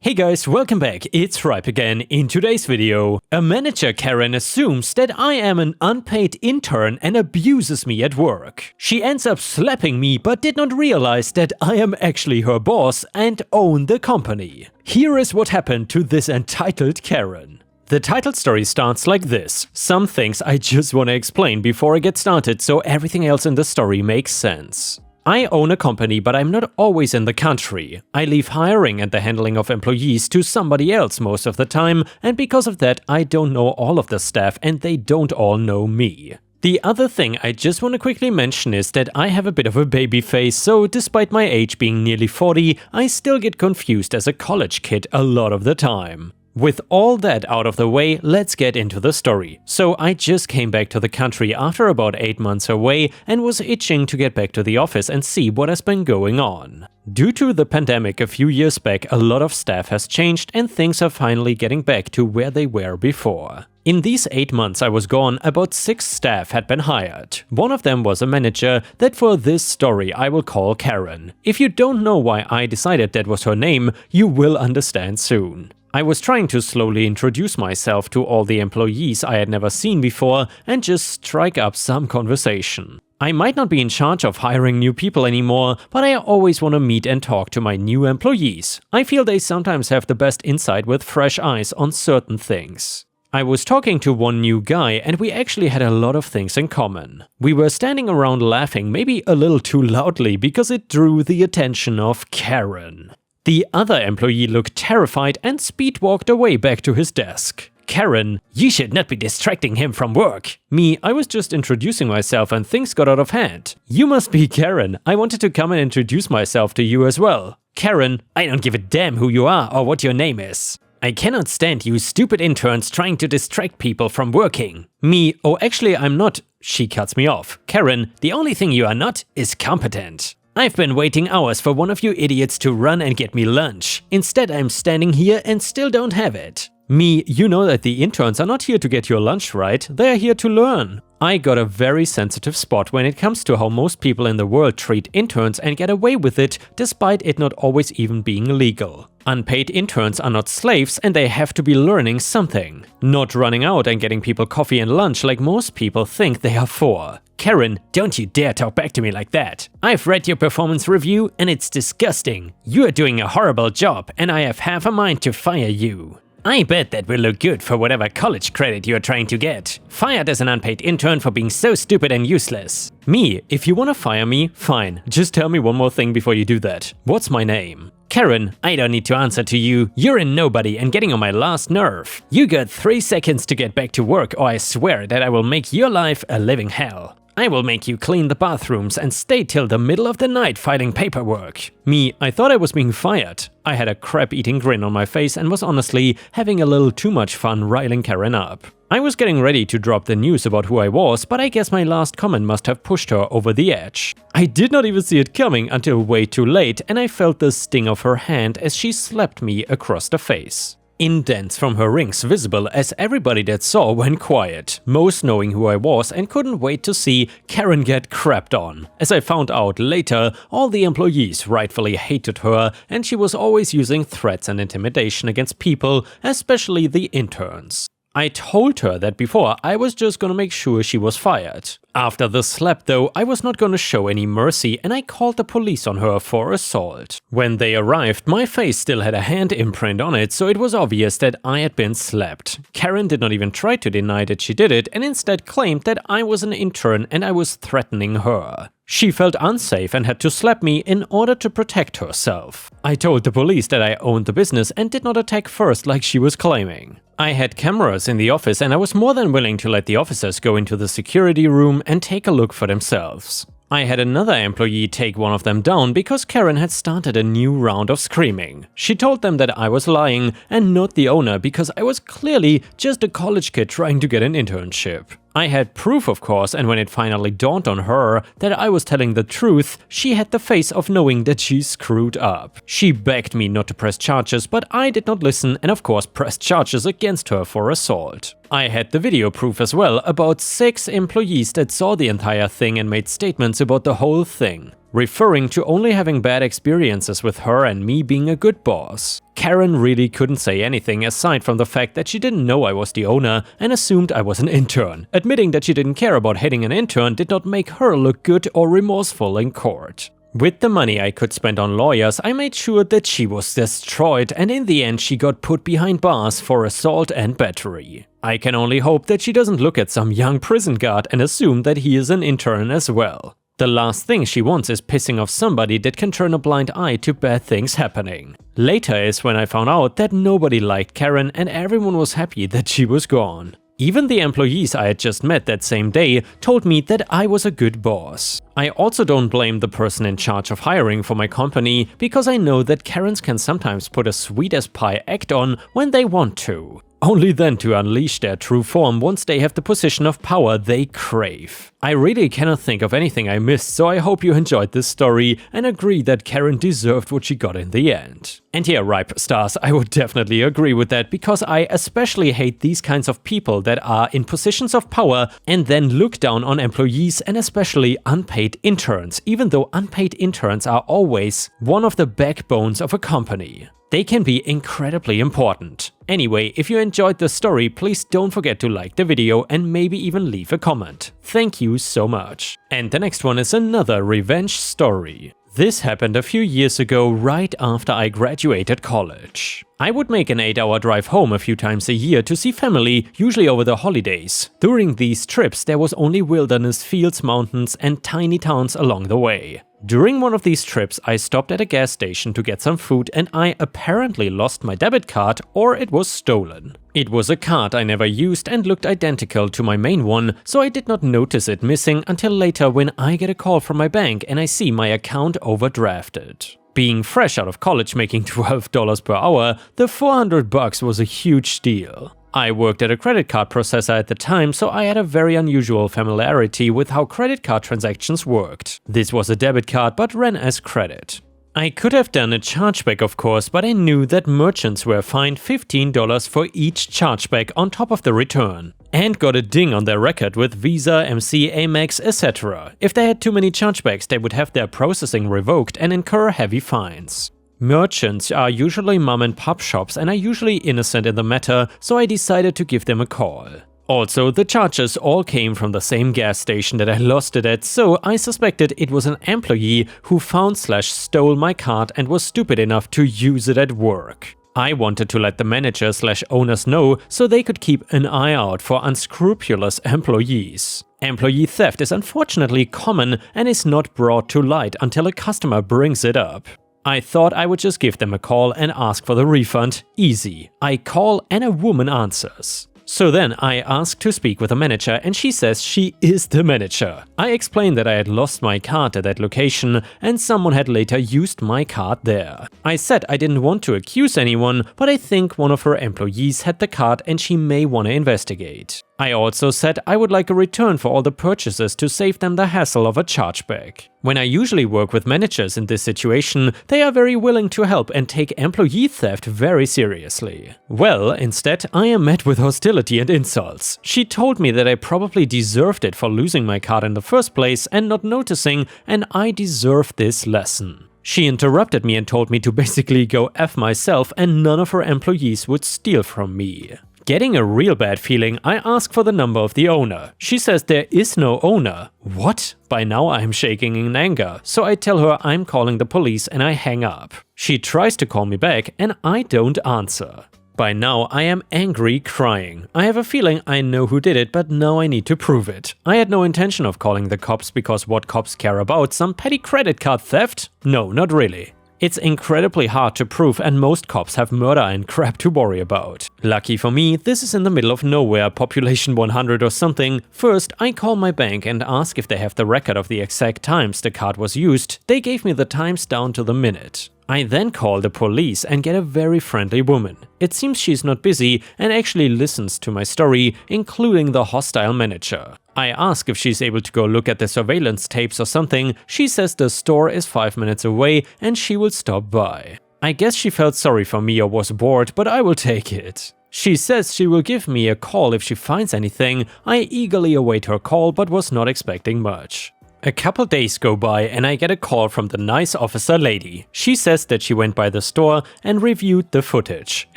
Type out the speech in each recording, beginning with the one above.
Hey guys, welcome back, it's Ripe again. In today's video, a manager Karen assumes that I am an unpaid intern and abuses me at work. She ends up slapping me but did not realize that I am actually her boss and own the company. Here is what happened to this entitled Karen. The title story starts like this. Some things I just want to explain before I get started so everything else in the story makes sense. I own a company, but I'm not always in the country. I leave hiring and the handling of employees to somebody else most of the time, and because of that I don't know all of the staff and they don't all know me. The other thing I just want to quickly mention is that I have a bit of a baby face, so despite my age being nearly 40, I still get confused as a college kid a lot of the time. With all that out of the way, let's get into the story. So I just came back to the country after about 8 months away and was itching to get back to the office and see what has been going on. Due to the pandemic a few years back, a lot of staff has changed and things are finally getting back to where they were before. In these 8 months I was gone, about 6 staff had been hired. One of them was a manager that for this story I will call Karen. If you don't know why I decided that was her name, you will understand soon. I was trying to slowly introduce myself to all the employees I had never seen before and just strike up some conversation. I might not be in charge of hiring new people anymore, but I always want to meet and talk to my new employees. I feel they sometimes have the best insight with fresh eyes on certain things. I was talking to one new guy and we actually had a lot of things in common. We were standing around laughing, maybe a little too loudly because it drew the attention of Karen. The other employee looked terrified and speed walked away back to his desk. Karen, you should not be distracting him from work. Me, I was just introducing myself and things got out of hand. You must be Karen. I wanted to come and introduce myself to you as well. Karen, I don't give a damn who you are or what your name is. I cannot stand you stupid interns trying to distract people from working. Me, oh actually I'm not. She cuts me off. Karen, the only thing you are not is competent. I've been waiting hours for one of you idiots to run and get me lunch. Instead I'm standing here and still don't have it. Me, you know that the interns are not here to get your lunch, right? They are here to learn. I got a very sensitive spot when it comes to how most people in the world treat interns and get away with it, despite it not always even being legal. Unpaid interns are not slaves and they have to be learning something. Not running out and getting people coffee and lunch like most people think they are for. Karen, don't you dare talk back to me like that. I've read your performance review and it's disgusting. You are doing a horrible job and I have half a mind to fire you. I bet that will look good for whatever college credit you are trying to get. Fired as an unpaid intern for being so stupid and useless. Me, if you want to fire me, fine. Just tell me one more thing before you do that. What's my name? Karen, I don't need to answer to you. You're a nobody and getting on my last nerve. You got 3 seconds to get back to work or I swear that I will make your life a living hell. I will make you clean the bathrooms and stay till the middle of the night filing paperwork. Me, I thought I was being fired. I had a crap-eating grin on my face and was honestly having a little too much fun riling Karen up. I was getting ready to drop the news about who I was, but I guess my last comment must have pushed her over the edge. I did not even see it coming until way too late and I felt the sting of her hand as she slapped me across the face. Indents from her rings visible as everybody that saw went quiet, most knowing who I was and couldn't wait to see Karen get crapped on. As I found out later, all the employees rightfully hated her and she was always using threats and intimidation against people, especially the interns. I told her that before I was just gonna make sure she was fired. After the slap though, I was not gonna show any mercy and I called the police on her for assault. When they arrived, my face still had a hand imprint on it, so it was obvious that I had been slapped. Karen did not even try to deny that she did it and instead claimed that I was an intern and I was threatening her. She felt unsafe and had to slap me in order to protect herself. I told the police that I owned the business and did not attack first like she was claiming. I had cameras in the office and I was more than willing to let the officers go into the security room and take a look for themselves. I had another employee take one of them down because Karen had started a new round of screaming. She told them that I was lying and not the owner because I was clearly just a college kid trying to get an internship. I had proof of course, and when it finally dawned on her that I was telling the truth, she had the face of knowing that she screwed up. She begged me not to press charges, but I did not listen and of course pressed charges against her for assault. I had the video proof as well, about 6 employees that saw the entire thing and made statements about the whole thing. referring to only having bad experiences with her and me being a good boss. Karen really couldn't say anything aside from the fact that she didn't know I was the owner and assumed I was an intern. Admitting that she didn't care about hating an intern did not make her look good or remorseful in court. With the money I could spend on lawyers, I made sure that she was destroyed, and in the end she got put behind bars for assault and battery. I can only hope that she doesn't look at some young prison guard and assume that he is an intern as well. The last thing she wants is pissing off somebody that can turn a blind eye to bad things happening. Later is when I found out that nobody liked Karen and everyone was happy that she was gone. Even the employees I had just met that same day told me that I was a good boss. I also don't blame the person in charge of hiring for my company, because I know that Karens can sometimes put a sweet as pie act on when they want to. Only then to unleash their true form once they have the position of power they crave. I really cannot think of anything I missed, so I hope you enjoyed this story and agree that Karen deserved what she got in the end. And yeah, Ripe Stars, I would definitely agree with that, because I especially hate these kinds of people that are in positions of power and then look down on employees and especially unpaid interns, even though unpaid interns are always one of the backbones of a company. They can be incredibly important. Anyway, if you enjoyed the story, please don't forget to like the video and maybe even leave a comment. Thank you so much. And the next one is another revenge story. This happened a few years ago, right after I graduated college. I would make an 8-hour drive home a few times a year to see family, usually over the holidays. During these trips there was only wilderness, fields, mountains and tiny towns along the way. During one of these trips I stopped at a gas station to get some food and I apparently lost my debit card, or it was stolen. It was a card I never used and looked identical to my main one, so I did not notice it missing until later when I get a call from my bank and I see my account overdrafted. Being fresh out of college making $12 per hour, the $400 was a huge deal. I worked at a credit card processor at the time, so I had a very unusual familiarity with how credit card transactions worked. This was a debit card but ran as credit. I could have done a chargeback of course, but I knew that merchants were fined $15 for each chargeback on top of the return, and got a ding on their record with Visa, MC, Amex, etc. If they had too many chargebacks, they would have their processing revoked and incur heavy fines. Merchants are usually mom and pop shops and are usually innocent in the matter, so I decided to give them a call. Also, the charges all came from the same gas station that I lost it at, so I suspected it was an employee who found/stole my card and was stupid enough to use it at work. I wanted to let the manager/owners know so they could keep an eye out for unscrupulous employees. Employee theft is unfortunately common and is not brought to light until a customer brings it up. I thought I would just give them a call and ask for the refund. Easy. I call and a woman answers. So then I asked to speak with a manager and she says she is the manager. I explained that I had lost my card at that location and someone had later used my card there. I said I didn't want to accuse anyone, but I think one of her employees had the card and she may want to investigate. I also said I would like a return for all the purchases to save them the hassle of a chargeback. When I usually work with managers in this situation, they are very willing to help and take employee theft very seriously. Well, instead I am met with hostility and insults. She told me that I probably deserved it for losing my card in the first place and not noticing, and I deserved this lesson. She interrupted me and told me to basically go F myself and none of her employees would steal from me. Getting a real bad feeling, I ask for the number of the owner. She says there is no owner. What? By now I'm shaking in anger, so I tell her I'm calling the police and I hang up. She tries to call me back and I don't answer. By now I am angry, crying. I have a feeling I know who did it, but now I need to prove it. I had no intention of calling the cops because what cops care about? Some petty credit card theft? No, not really. It's incredibly hard to prove and most cops have murder and crap to worry about. Lucky for me, this is in the middle of nowhere, population 100 or something. First, I call my bank and ask if they have the record of the exact times the card was used. They gave me the times down to the minute. I then call the police and get a very friendly woman. It seems she's not busy and actually listens to my story, including the hostile manager. I ask if she's able to go look at the surveillance tapes or something. She says the store is 5 minutes away and she will stop by. I guess she felt sorry for me or was bored, but I will take it. She says she will give me a call if she finds anything. I eagerly await her call but was not expecting much. A couple days go by and I get a call from the nice officer lady. She says that she went by the store and reviewed the footage.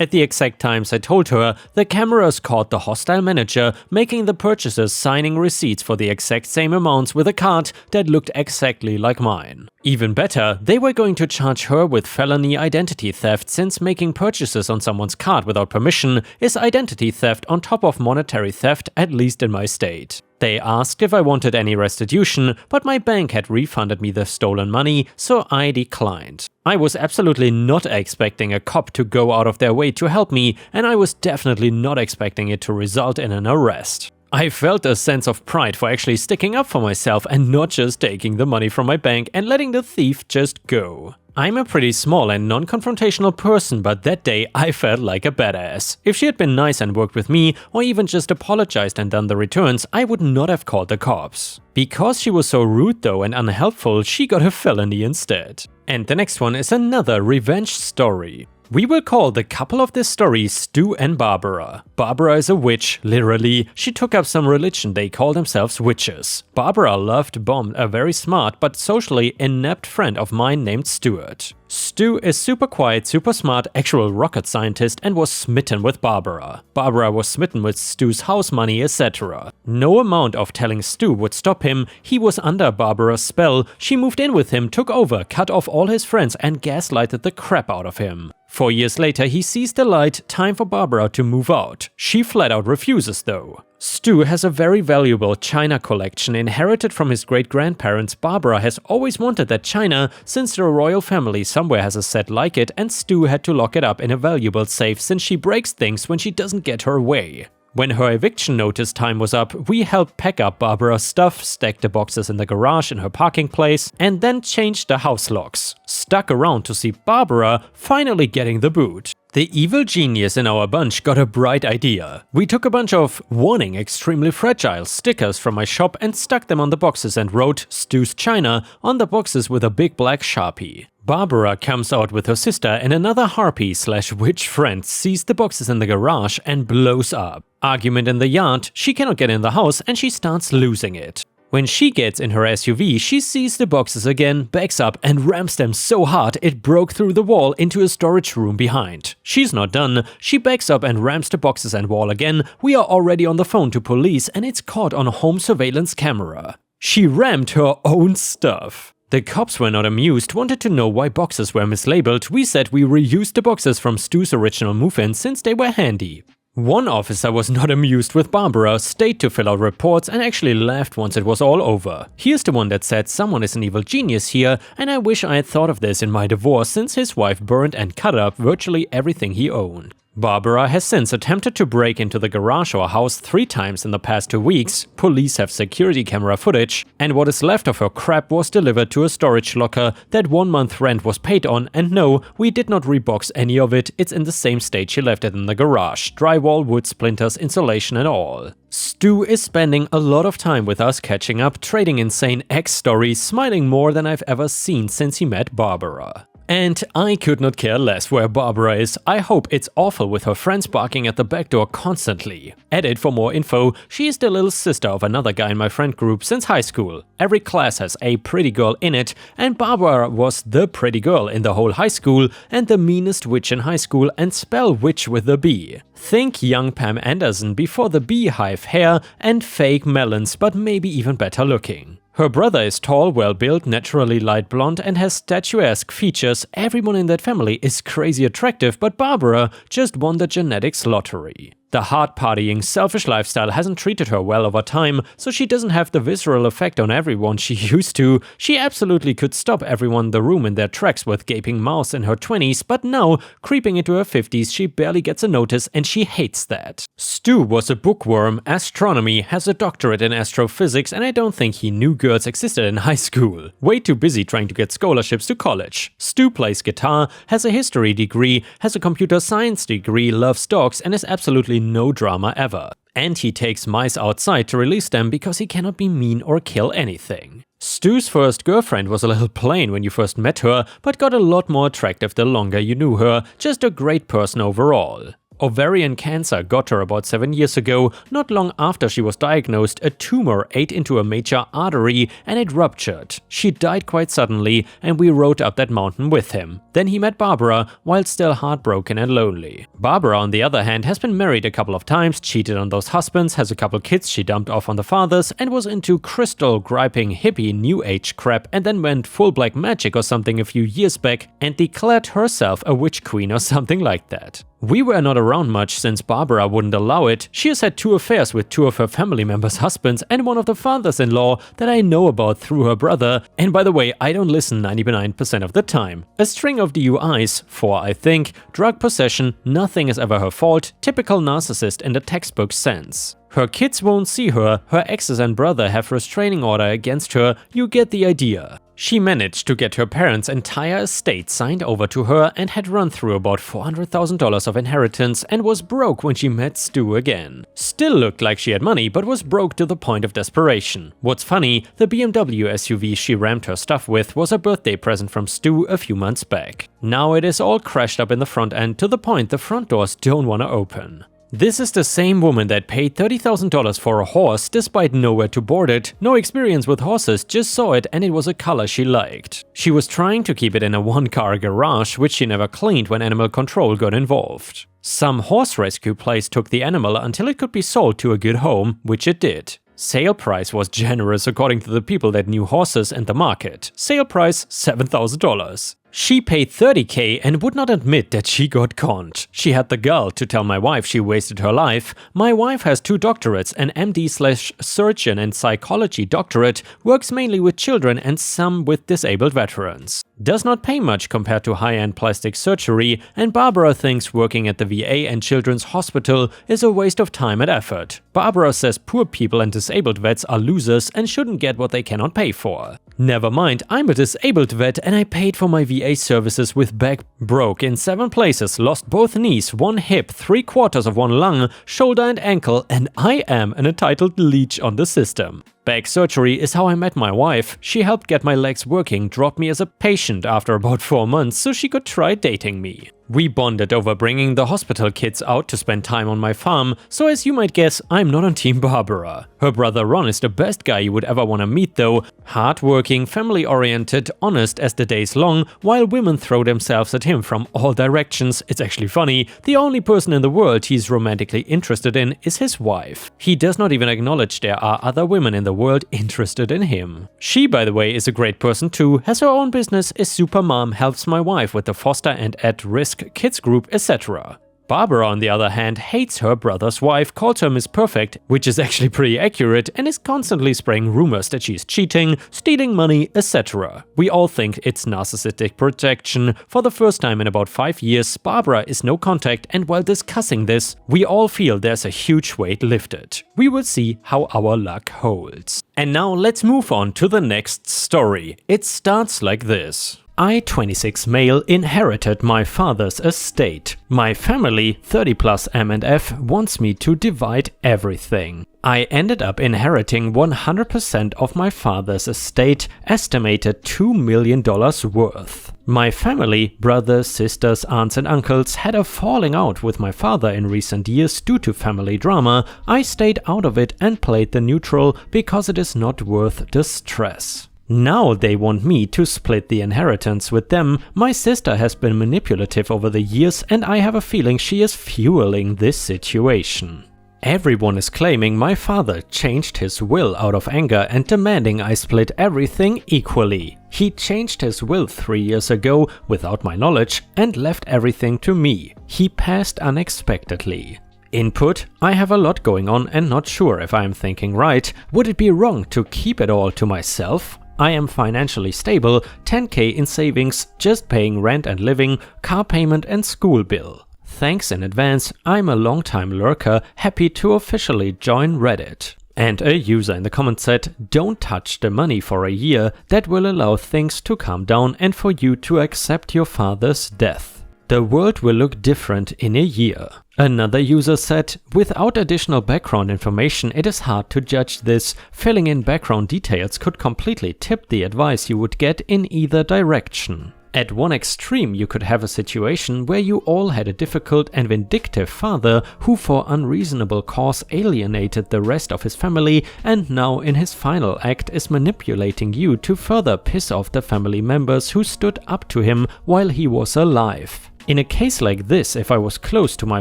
At the exact times I told her, the cameras caught the hostile manager making the purchasers signing receipts for the exact same amounts with a card that looked exactly like mine. Even better, they were going to charge her with felony identity theft, since making purchases on someone's card without permission is identity theft on top of monetary theft, at least in my state. They asked if I wanted any restitution, but my bank had refunded me the stolen money, so I declined. I was absolutely not expecting a cop to go out of their way to help me, and I was definitely not expecting it to result in an arrest. I felt a sense of pride for actually sticking up for myself and not just taking the money from my bank and letting the thief just go. I'm a pretty small and non-confrontational person, but that day I felt like a badass. If she had been nice and worked with me, or even just apologized and done the returns, I would not have called the cops. Because she was so rude though and unhelpful, she got a felony instead. And the next one is another revenge story. We will call the couple of this story Stu and Barbara. Barbara is a witch, literally. She took up some religion, they call themselves witches. Barbara loved Bomb, a very smart but socially inept friend of mine named Stuart. Stu is super quiet, super smart, actual rocket scientist, and was smitten with Barbara. Barbara was smitten with Stu's house money, etc. No amount of telling Stu would stop him. He was under Barbara's spell. She moved in with him, took over, cut off all his friends, and gaslighted the crap out of him. 4 years later, he sees the light, time for Barbara to move out. She flat out refuses though. Stu has a very valuable china collection inherited from his great-grandparents. Barbara has always wanted that china, since the royal family somewhere has a set like it, and Stu had to lock it up in a valuable safe since she breaks things when she doesn't get her way. When her eviction notice time was up, we helped pack up Barbara's stuff, stacked the boxes in the garage in her parking place, and then changed the house locks. Stuck around to see Barbara finally getting the boot. The evil genius in our bunch got a bright idea. We took a bunch of "warning, extremely fragile" stickers from my shop and stuck them on the boxes and wrote "Stu's China" on the boxes with a big black Sharpie. Barbara comes out with her sister, and another harpy/witch friend sees the boxes in the garage and blows up. Argument in the yard, she cannot get in the house and she starts losing it. When she gets in her SUV, she sees the boxes again, backs up and rams them so hard it broke through the wall into a storage room behind. She's not done, she backs up and rams the boxes and wall again. We are already on the phone to police and it's caught on a home surveillance camera. She rammed her own stuff. The cops were not amused, wanted to know why boxes were mislabeled. We said we reused the boxes from Stu's original move-in since they were handy. One officer was not amused with Barbara, stayed to fill out reports and actually left once it was all over. Here's the one that said someone is an evil genius here, and I wish I had thought of this in my divorce since his wife burned and cut up virtually everything he owned. Barbara has since attempted to break into the garage or house 3 times in the past 2 weeks. Police have security camera footage, and what is left of her crap was delivered to a storage locker that 1 month rent was paid on, and no, we did not rebox any of it, it's in the same state she left it in the garage. Drywall, wood splinters, insulation and all. Stu is spending a lot of time with us catching up, trading insane X stories, smiling more than I've ever seen since he met Barbara. And I could not care less where Barbara is. I hope it's awful with her friends barking at the back door constantly. Edit for more info, she is the little sister of another guy in my friend group since high school. Every class has a pretty girl in it, and Barbara was the pretty girl in the whole high school and the meanest witch in high school, and spell witch with a B. Think young Pam Anderson before the beehive hair and fake melons, but maybe even better looking. Her brother is tall, well-built, naturally light blonde and has statuesque features. Everyone in that family is crazy attractive, but Barbara just won the genetics lottery. The hard-partying, selfish lifestyle hasn't treated her well over time, so she doesn't have the visceral effect on everyone she used to. She absolutely could stop everyone in the room in their tracks with gaping mouths in her 20s, but now, creeping into her 50s, she barely gets a notice and she hates that. Stu was a bookworm, astronomy, has a doctorate in astrophysics, and I don't think he knew girls existed in high school. Way too busy trying to get scholarships to college. Stu plays guitar, has a history degree, has a computer science degree, loves dogs, and is absolutely no drama ever. And he takes mice outside to release them because he cannot be mean or kill anything. Stu's first girlfriend was a little plain when you first met her, but got a lot more attractive the longer you knew her. Just a great person overall. Ovarian cancer got her about 7 years ago. Not long after she was diagnosed, a tumor ate into a major artery and it ruptured. She died quite suddenly and we rode up that mountain with him. Then he met Barbara while still heartbroken and lonely. Barbara, on the other hand, has been married a couple of times, cheated on those husbands, has a couple kids she dumped off on the fathers, and was into crystal griping hippie new age crap, and then went full black magic or something a few years back and declared herself a witch queen or something like that. We were not around much since Barbara wouldn't allow it. She has had 2 affairs with 2 of her family members' husbands and one of the fathers-in-law that I know about through her brother. And by the way, I don't listen 99% of the time. A string of DUIs, 4 I think, drug possession, nothing is ever her fault, typical narcissist in the textbook sense. Her kids won't see her exes and brother have restraining order against her, you get the idea. She managed to get her parents' entire estate signed over to her and had run through about $400,000 of inheritance and was broke when she met Stu again. Still looked like she had money, but was broke to the point of desperation. What's funny, the BMW SUV she rammed her stuff with was a birthday present from Stu a few months back. Now it is all crashed up in the front end to the point the front doors don't want to open. This is the same woman that paid $30,000 for a horse despite nowhere to board it, no experience with horses, just saw it and it was a color she liked. She was trying to keep it in a 1-car garage, which she never cleaned when animal control got involved. Some horse rescue place took the animal until it could be sold to a good home, which it did. Sale price was generous according to the people that knew horses and the market. Sale price $7,000. She paid $30,000 and would not admit that she got conned. She had the gall to tell my wife she wasted her life. My wife has 2 doctorates, an MD/surgeon and psychology doctorate, works mainly with children and some with disabled veterans. Does not pay much compared to high-end plastic surgery, and Barbara thinks working at the VA and Children's Hospital is a waste of time and effort. Barbara says poor people and disabled vets are losers and shouldn't get what they cannot pay for. Never mind, I'm a disabled vet and I paid for my VA services with back broke in 7 places, lost both knees, 1 hip, 3/4 of 1 lung, shoulder and ankle, and I am an entitled leech on the system. Back surgery is how I met my wife. She helped get my legs working, dropped me as a patient after about 4 months so she could try dating me. We bonded over bringing the hospital kids out to spend time on my farm, so as you might guess, I'm not on Team Barbara. Her brother Ron is the best guy you would ever want to meet though. Hard-working, family-oriented, honest as the day's long, while women throw themselves at him from all directions. It's actually funny, the only person in the world he's romantically interested in is his wife. He does not even acknowledge there are other women in the world interested in him. She, by the way, is a great person too, has her own business, is super mom, helps my wife with the foster and at-risk kids group, etc. Barbara, on the other hand, hates her brother's wife, calls her Miss Perfect, which is actually pretty accurate, and is constantly spraying rumors that she's cheating, stealing money, etc. We all think it's narcissistic projection. For the first time in about 5 years, Barbara is no contact, and while discussing this, we all feel there's a huge weight lifted. We will see how our luck holds. And now let's move on to the next story. It starts like this. I, 26 male, inherited my father's estate. My family, 30+ M&F, wants me to divide everything. I ended up inheriting 100% of my father's estate, estimated $2 million worth. My family, brothers, sisters, aunts and uncles, had a falling out with my father in recent years due to family drama. I stayed out of it and played the neutral because it is not worth the stress. Now they want me to split the inheritance with them. My sister has been manipulative over the years and I have a feeling she is fueling this situation. Everyone is claiming my father changed his will out of anger and demanding I split everything equally. He changed his will 3 years ago without my knowledge and left everything to me. He passed unexpectedly. Input: I have a lot going on and not sure if I am thinking right. Would it be wrong to keep it all to myself? I am financially stable, 10K in savings, just paying rent and living, car payment and school bill. Thanks in advance, I'm a long-time lurker, happy to officially join Reddit. And a user in the comments said, don't touch the money for a year, that will allow things to calm down and for you to accept your father's death. The world will look different in a year. Another user said, without additional background information it is hard to judge this. Filling in background details could completely tip the advice you would get in either direction. At one extreme, you could have a situation where you all had a difficult and vindictive father who for unreasonable cause alienated the rest of his family and now in his final act is manipulating you to further piss off the family members who stood up to him while he was alive. In a case like this, if I was close to my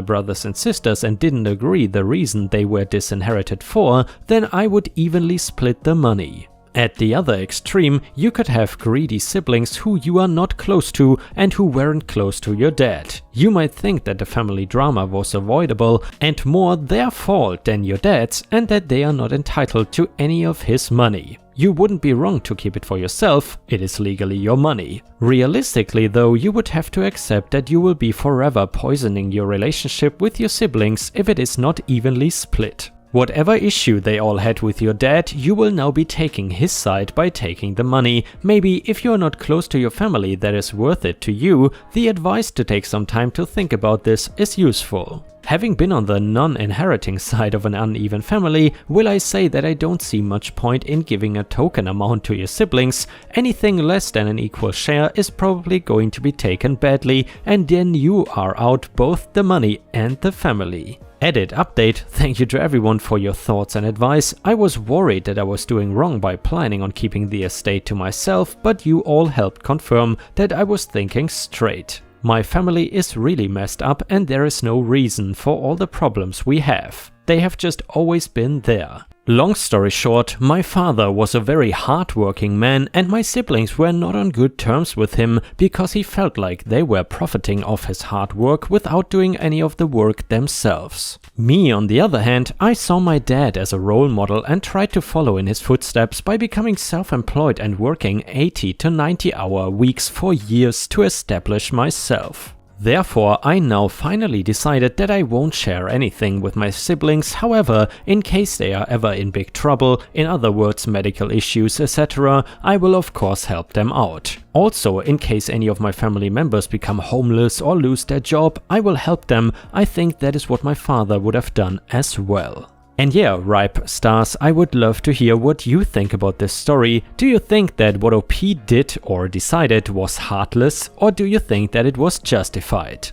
brothers and sisters and didn't agree the reason they were disinherited for, then I would evenly split the money. At the other extreme, you could have greedy siblings who you are not close to and who weren't close to your dad. You might think that the family drama was avoidable and more their fault than your dad's, and that they are not entitled to any of his money. You wouldn't be wrong to keep it for yourself, it is legally your money. Realistically though, you would have to accept that you will be forever poisoning your relationship with your siblings if it is not evenly split. Whatever issue they all had with your dad, you will now be taking his side by taking the money. Maybe if you are not close to your family that is worth it to you, the advice to take some time to think about this is useful. Having been on the non-inheriting side of an uneven family, will I say that I don't see much point in giving a token amount to your siblings. Anything less than an equal share is probably going to be taken badly, and then you are out both the money and the family. Edit update, thank you to everyone for your thoughts and advice. I was worried that I was doing wrong by planning on keeping the estate to myself, but you all helped confirm that I was thinking straight. My family is really messed up and there is no reason for all the problems we have. They have just always been there. Long story short, my father was a very hard-working man and my siblings were not on good terms with him because he felt like they were profiting off his hard work without doing any of the work themselves. Me, on the other hand, I saw my dad as a role model and tried to follow in his footsteps by becoming self-employed and working 80 to 90-hour weeks for years to establish myself. Therefore, I now finally decided that I won't share anything with my siblings, however, in case they are ever in big trouble, in other words medical issues etc., I will of course help them out. Also, in case any of my family members become homeless or lose their job, I will help them. I think that is what my father would have done as well. And yeah, ripe stars, I would love to hear what you think about this story. Do you think that what OP did or decided was heartless, or do you think that it was justified?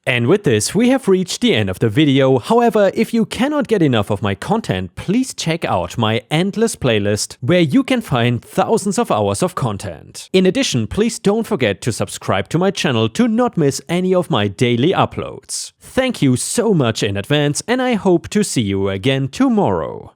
And with this, we have reached the end of the video. However, if you cannot get enough of my content, please check out my endless playlist, where you can find thousands of hours of content. In addition, please don't forget to subscribe to my channel to not miss any of my daily uploads. Thank you so much in advance, and I hope to see you again tomorrow.